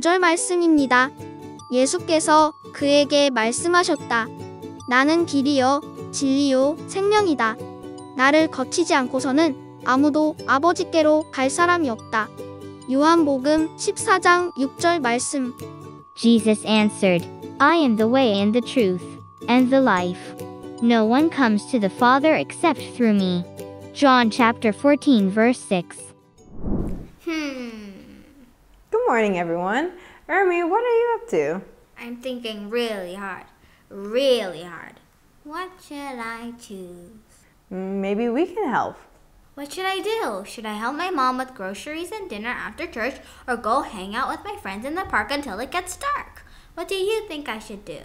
5절 말씀입니다. 예수께서 그에게 말씀하셨다. 나는 길이요, 진리요, 생명이다. 나를 거치지 않고서는 아무도 아버지께로 갈 사람이 없다. 요한복음 14장 6절 말씀. Jesus answered, I am the way and the truth, and the life. No one comes to the Father except through me. John chapter 14 verse 6. Good morning, everyone. Ermi, what are you up to? I'm thinking really hard. Really hard. What should I choose? Maybe we can help. What should I do? Should I help my mom with groceries and dinner after church or go hang out with my friends in the park until it gets dark? What do you think I should do?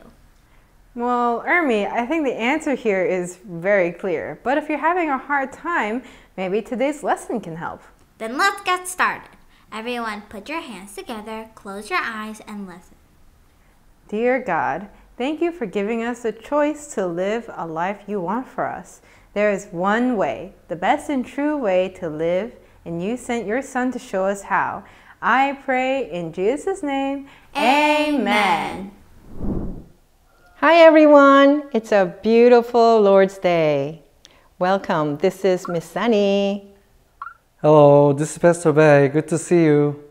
Well, Ermi, I think the answer here is very clear. But if you're having a hard time, maybe today's lesson can help. Then let's get started. Everyone, put your hands together, close your eyes, and listen. Dear God, thank you for giving us the choice to live a life you want for us. There is one way, the best and true way to live, and you sent your Son to show us how. I pray in Jesus' name, Amen. Hi everyone, it's a beautiful Lord's Day. Welcome, this is Miss Sunny. Hello, this is Pastor Bay. Good to see you.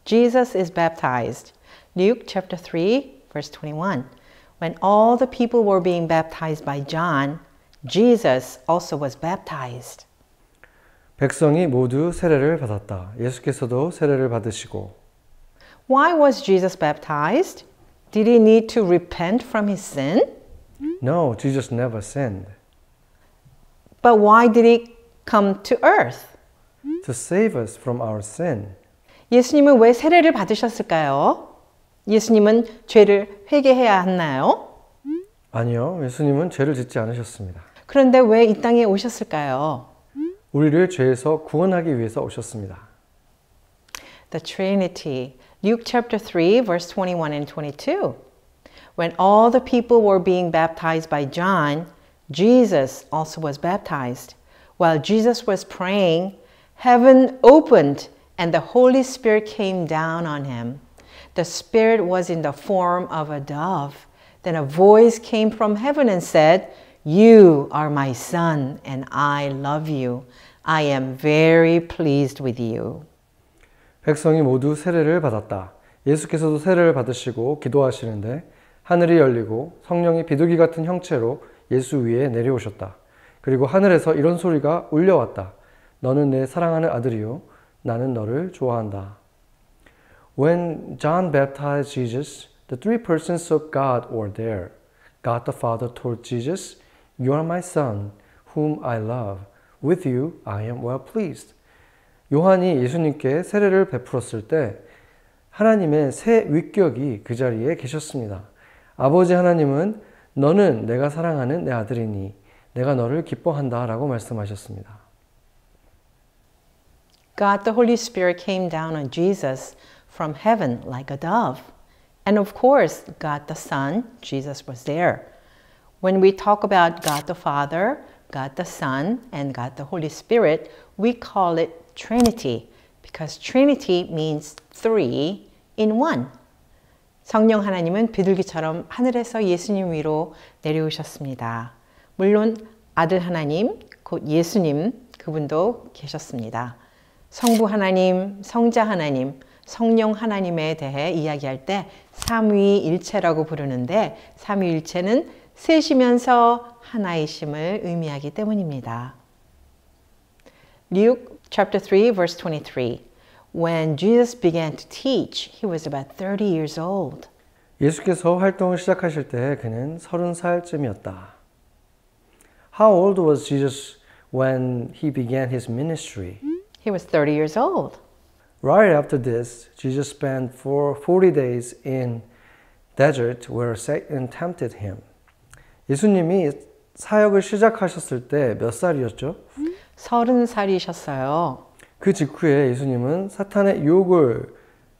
Jesus is baptized. Luke chapter 3, verse 21. When all the people were being baptized by John, Jesus also was baptized. 백성이 모두 세례를 받았다. 예수께서도 세례를 받으시고. Why was Jesus baptized? Did he need to repent from his sin? No, Jesus never sinned. But why did he come to earth? To save us from our sin. 예수님은 왜 세례를 받으셨을까요? 예수님은 죄를 회개해야 했나요? 아니요, 예수님은 죄를 짓지 않으셨습니다. 그런데 왜 이 땅에 오셨을까요? 우리를 죄에서 구원하기 위해서 오셨습니다. The Trinity. Luke chapter 3, verse 21 and 22. When all the people were being baptized by John, Jesus also was baptized. While Jesus was praying, heaven opened and the Holy Spirit came down on him. The Spirit was in the form of a dove. Then a voice came from heaven and said, You are my Son, and I love you. I am very pleased with you. 백성이 모두 세례를 받았다. 예수께서도 세례를 받으시고 기도하시는데 하늘이 열리고 성령이 비둘기 같은 형체로 예수 위에 내려오셨다. 그리고 하늘에서 이런 소리가 울려왔다. 너는 내 사랑하는 아들이요. 나는 너를 좋아한다. When John baptized Jesus, the three persons of God were there. God the Father told Jesus, You are my Son, whom I love. With you I am well pleased. 요한이 예수님께 세례를 베풀었을 때 하나님의 새 위격이 그 자리에 계셨습니다. 아버지 하나님은 너는 내가 사랑하는 내 아들이니 내가 너를 기뻐한다 라고 말씀하셨습니다. God the Holy Spirit came down on Jesus from heaven like a dove. And of course, God the Son, Jesus was there. When we talk about God the Father, God the Son, and God the Holy Spirit, we call it Trinity because Trinity means three in one. 성령 하나님은 비둘기처럼 하늘에서 예수님 위로 내려오셨습니다. 물론 아들 하나님, 곧 예수님, 그분도 계셨습니다. 성부 하나님, 성자 하나님, 성령 하나님에 대해 이야기할 때 삼위일체라고 부르는데 삼위일체는 셋이면서 하나이심을 의미하기 때문입니다. Luke chapter 3 verse 23. When Jesus began to teach, he was about 30 years old. 예수께서 활동을 시작하실 때 그는 30살쯤이었다. How old was Jesus when he began his ministry? He was 30 years old. Right after this, Jesus spent 40 days in desert where Satan tempted him. 예수님이 사역을 시작하셨을 때 몇 살이었죠? 30살이셨어요. 그 직후에 예수님은 사탄의 유혹을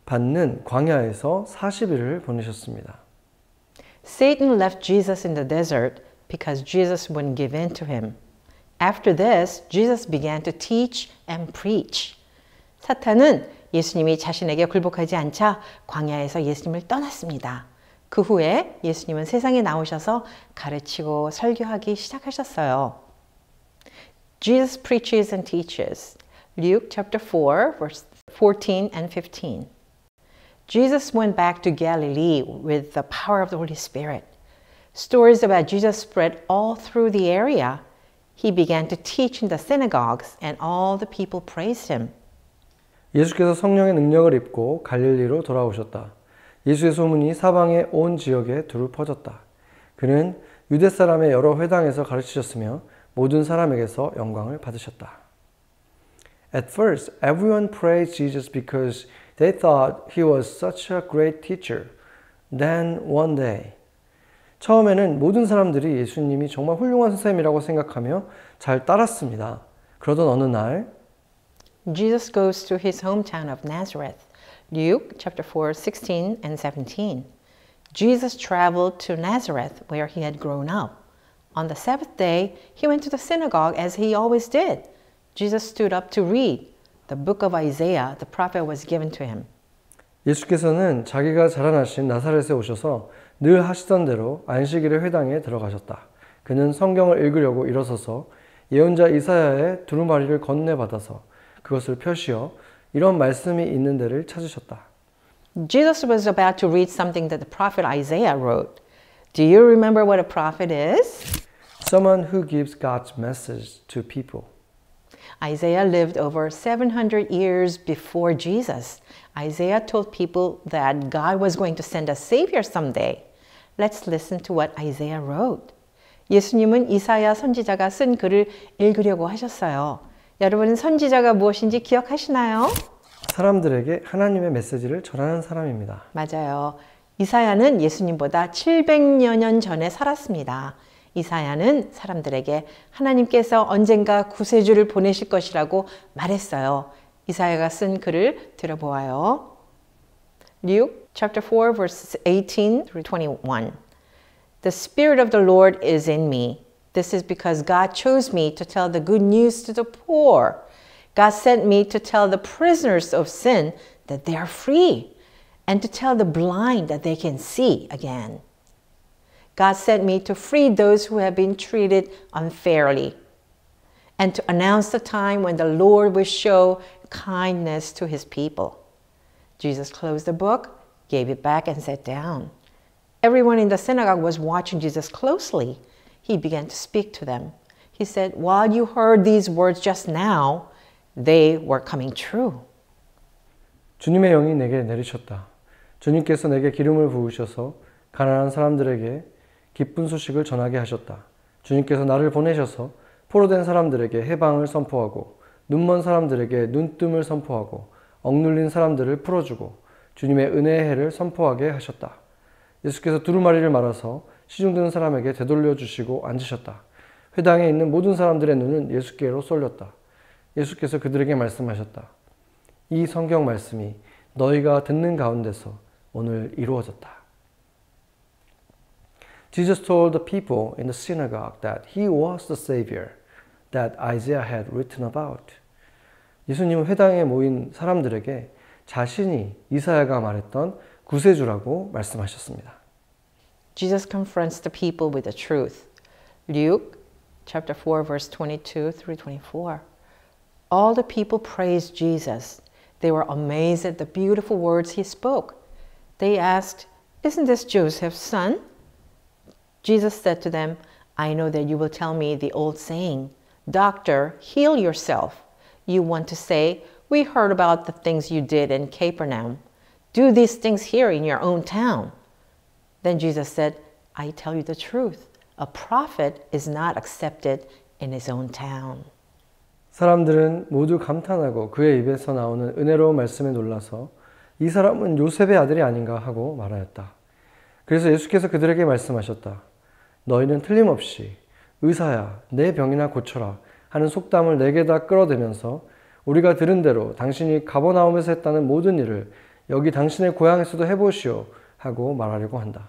받는 광야에서 40일을 보내셨습니다. Satan left Jesus in the desert because Jesus wouldn't give in to him. After this, Jesus began to teach and preach. 사탄은 예수님이 자신에게 굴복하지 않자 광야에서 예수님을 떠났습니다. 그 후에 예수님은 세상에 나오셔서 가르치고 설교하기 시작하셨어요. Jesus preaches and teaches. Luke chapter 4, verse 14 and 15. Jesus went back to Galilee with the power of the Holy Spirit. Stories about Jesus spread all through the area. He began to teach in the synagogues, and all the people praised him. 예수께서 성령의 능력을 입고 갈릴리로 돌아오셨다. 예수의 소문이 사방의 온 지역에 두루 퍼졌다. 그는 유대 사람의 여러 회당에서 가르치셨으며 모든 사람에게서 영광을 받으셨다. At first, everyone praised Jesus because they thought he was such a great teacher. Then one day, 처음에는 모든 사람들이 예수님이 정말 훌륭한 선생님이라고 생각하며 잘 따랐습니다. 그러던 어느 날 Jesus goes to his hometown of Nazareth. Luke chapter 4, 16 and 17. Jesus traveled to Nazareth where he had grown up. On the Sabbath day, he went to the synagogue as he always did. Jesus stood up to read. The book of Isaiah, the prophet, was given to him. 예수께서는 자기가 자라나신 나사렛에 오셔서 늘 하시던 대로 안식일의 회당에 들어가셨다. 그는 성경을 읽으려고 일어서서 예언자 이사야의 두루마리를 건네받아서 그것을 펴시어 이런 말씀이 있는 데를 찾으셨다. Jesus was about to read something that the prophet Isaiah wrote. Do you remember what a prophet is? Someone who gives God's message to people. Isaiah lived over 700 years before Jesus. Isaiah told people that God was going to send a savior someday. Let's listen to what Isaiah wrote. 예수님은 이사야 선지자가 쓴 글을 읽으려고 하셨어요. 여러분은 선지자가 무엇인지 기억하시나요? 사람들에게 하나님의 메시지를 전하는 사람입니다. 맞아요. 이사야는 예수님보다 700여 년 전에 살았습니다. 이사야는 사람들에게 하나님께서 언젠가 구세주를 보내실 것이라고 말했어요. 이사야가 쓴 글을 들어보아요. Luke chapter 4 verses 18 through 21. The Spirit of the Lord is in me. This is because God chose me to tell the good news to the poor. God sent me to tell the prisoners of sin that they are free, and to tell the blind that they can see again. God sent me to free those who have been treated unfairly, and to announce the time when the Lord will show kindness to his people. Jesus closed the book, gave it back, and sat down. Everyone in the synagogue was watching Jesus closely. He began to speak to them. He said, "While you heard these words just now, they were coming true." 주님의 영이 내게 내리셨다. 주님께서 내게 기름을 부으셔서 가난한 사람들에게 기쁜 소식을 전하게 하셨다. 주님께서 나를 보내셔서 포로된 사람들에게 해방을 선포하고 눈먼 사람들에게 눈뜸을 선포하고 억눌린 사람들을 풀어주고 주님의 은혜의 해를 선포하게 하셨다. 예수께서 두루마리를 말아서 시중드는 사람에게 되돌려 주시고 앉으셨다. 회당에 있는 모든 사람들의 눈은 예수께로 쏠렸다. 예수께서 그들에게 말씀하셨다. 이 성경 말씀이 너희가 듣는 가운데서 오늘 이루어졌다. Jesus told the people in the synagogue that he was the Savior that Isaiah had written about. 예수님은 회당에 모인 사람들에게 자신이 이사야가 말했던 구세주라고 말씀하셨습니다. Jesus confronts the people with the truth. Luke chapter 4 verse 22 through 24. All the people praised Jesus. They were amazed at the beautiful words he spoke. They asked, "Isn't this Joseph's son?" Jesus said to them, "I know that you will tell me the old saying, 'Doctor, heal yourself.' You want to say, 'We heard about the things you did in Capernaum. Do these things here in your own town.'" Then Jesus said, "I tell you the truth. A prophet is not accepted in his own town." 사람들은 모두 감탄하고 그의 입에서 나오는 은혜로운 말씀에 놀라서 이 사람은 요셉의 아들이 아닌가 하고 말하였다. 그래서 예수께서 그들에게 말씀하셨다. 너희는 틀림없이 의사야 내 병이나 고쳐라 하는 속담을 내게다 끌어대면서 우리가 들은 대로 당신이 가버나움에서 했다는 모든 일을 여기 당신의 고향에서도 해보시오 하고 말하려고 한다.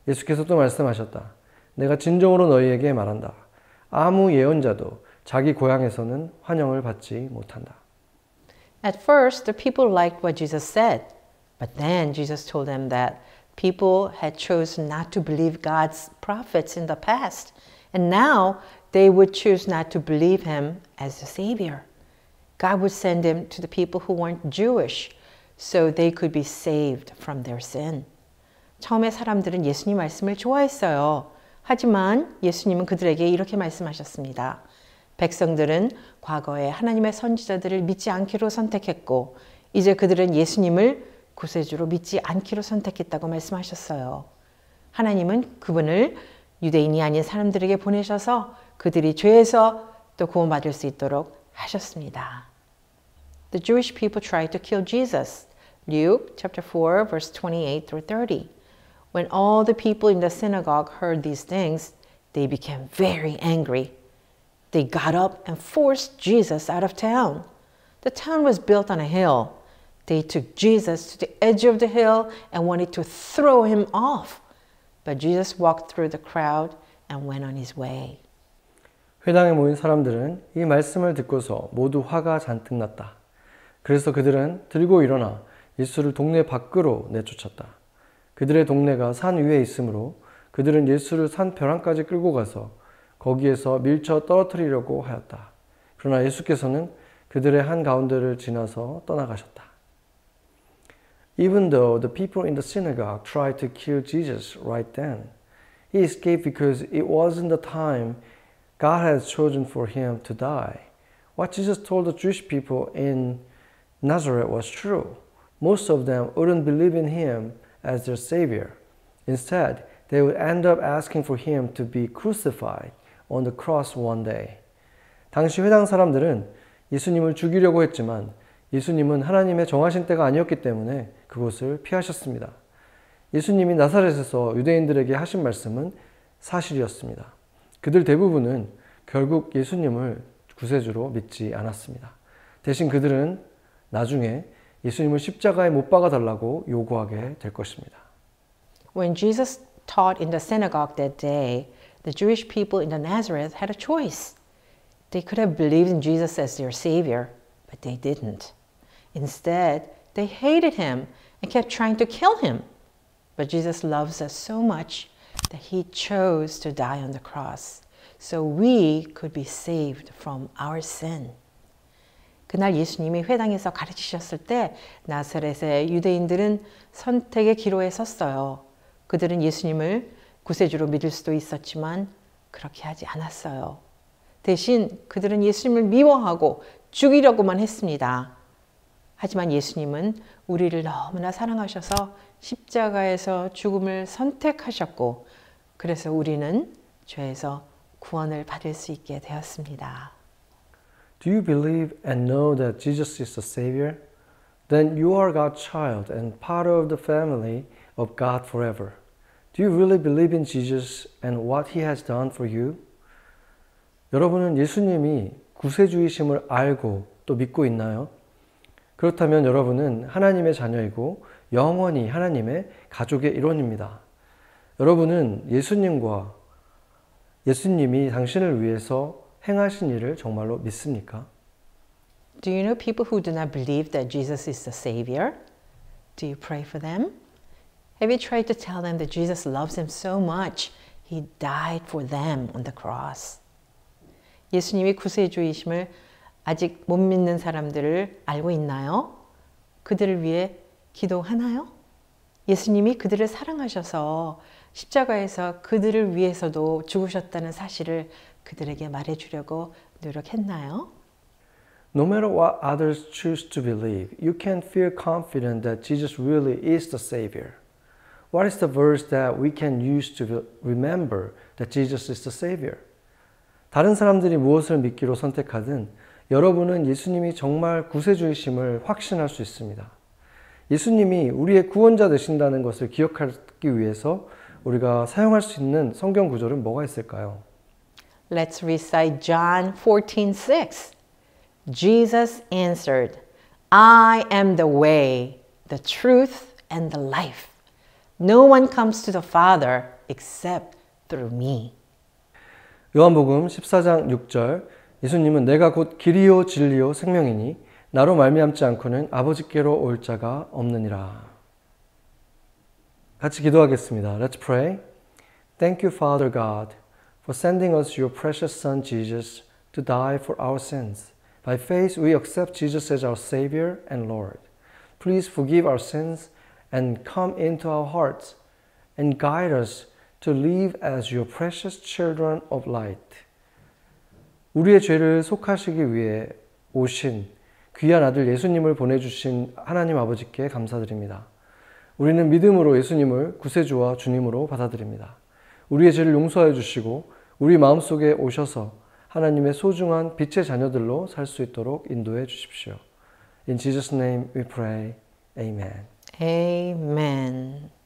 예수께서 또 말씀하셨다. 내가 진정으로 너희에게 말한다. 아무 예언자도 자기 고향에서는 환영을 받지 못한다. At first, the people liked what Jesus said, but then Jesus told them that people had chosen not to believe God's prophets in the past, and now they would choose not to believe him as the Savior. God would send him to the people who weren't Jewish so they could be saved from their sin. 처음에 사람들은 예수님 말씀을 좋아했어요. 하지만 예수님은 그들에게 이렇게 말씀하셨습니다. 백성들은 과거에 하나님의 선지자들을 믿지 않기로 선택했고 이제 그들은 예수님을 구세주로 믿지 않기로 선택했다고 말씀하셨어요. 하나님은 그분을 유대인이 아닌 사람들에게 보내셔서 그들이 죄에서 또 구원받을 수 있도록 하셨습니다. The Jewish people tried to kill Jesus. Luke chapter 4 verse 28 through 30. When all the people in the synagogue heard these things, they became very angry. They got up and forced Jesus out of town. The town was built on a hill. They took Jesus to the edge of the hill and wanted to throw him off. But Jesus walked through the crowd and went on his way. 회당에 모인 사람들은 이 말씀을 듣고서 모두 화가 잔뜩 났다. 그래서 그들은 들고 일어나 예수를 동네 밖으로 내쫓았다. 그들의 동네가 산 위에 있으므로 그들은 예수를 산 벼랑까지 끌고 가서 거기에서 밀쳐 떨어뜨리려고 하였다. 그러나 예수께서는 그들의 한가운데를 지나서 떠나가셨다. Even though the people in the synagogue tried to kill Jesus right then, he escaped because it wasn't the time God had chosen for him to die. What Jesus told the Jewish people in Nazareth was true. Most of them wouldn't believe in him as their Savior. Instead, they would end up asking for him to be crucified on the cross one day. 당시 회당 사람들은 예수님을 죽이려고 했지만 예수님은 하나님의 정하신 때가 아니었기 때문에 그곳을 피하셨습니다. 예수님이 나사렛에서 유대인들에게 하신 말씀은 사실이었습니다. 그들 대부분은 결국 예수님을 구세주로 믿지 않았습니다. 대신 그들은 나중에 예수님을 십자가에 못 박아 달라고 요구하게 될 것입니다. When Jesus taught in the synagogue that day, the Jewish people in the Nazareth had a choice. They could have believed in Jesus as their Savior, but they didn't. Instead, they hated him and kept trying to kill him. But Jesus loves us so much that he chose to die on the cross so we could be saved from our sin. 그날 예수님이 회당에서 가르치셨을 때 나사렛의 유대인들은 선택의 기로에 섰어요. 그들은 예수님을 구세주로 믿을 수도 있었지만 그렇게 하지 않았어요. 대신 그들은 예수님을 미워하고 죽이려고만 했습니다. 하지만 예수님은 우리를 너무나 사랑하셔서 십자가에서 죽음을 선택하셨고 그래서 우리는 죄에서 구원을 받을 수 있게 되었습니다. Do you believe and know that Jesus is the Savior? Then you are God's child and part of the family of God forever. Do you really believe in Jesus and what He has done for you? 여러분은 예수님이 구세주이심을 알고 또 믿고 있나요? 그렇다면 여러분은 하나님의 자녀이고 영원히 하나님의 가족의 일원입니다. 여러분은 예수님이 당신을 위해서 행하신 일을 정말로 믿습니까? Do you know people who do not believe that Jesus is the Savior? Do you pray for them? Have you tried to tell them that Jesus loves them so much, He died for them on the cross? 예수님이 구세주이심을 아직 못 믿는 사람들을 알고 있나요? 그들을 위해 기도하나요? 예수님이 그들을 사랑하셔서 십자가에서 그들을 위해서도 죽으셨다는 사실을 그들에게 말해주려고 노력했나요? No matter what others choose to believe, you can feel confident that Jesus really is the Savior. What is the verse that we can use to remember that Jesus is the Savior? 다른 사람들이 무엇을 믿기로 선택하든 여러분은 예수님이 정말 구세주이심을 확신할 수 있습니다. 예수님이 우리의 구원자 되신다는 것을 기억하기 위해서 우리가 사용할 수 있는 성경 구절은 뭐가 있을까요? Let's recite John 14:6. Jesus answered, I am the way, the truth, and the life. No one comes to the Father except through me. 요한복음 14장 6절 예수님은 내가 곧 길이요 진리요 생명이니 나로 말미암지 않고는 아버지께로 올 자가 없느니라. 같이 기도하겠습니다. Let's pray. Thank you, Father God, for sending us your precious Son Jesus to die for our sins. By faith, we accept Jesus as our Savior and Lord. Please forgive our sins and come into our hearts and guide us to live as your precious children of light. 우리의 죄를 속하시기 위해 오신 귀한 아들 예수님을 보내주신 하나님 아버지께 감사드립니다. 우리는 믿음으로 예수님을 구세주와 주님으로 받아들입니다. 우리의 죄를 용서해 주시고 우리 마음속에 오셔서 하나님의 소중한 빛의 자녀들로 살 수 있도록 인도해 주십시오. In Jesus' name we pray. Amen. Amen.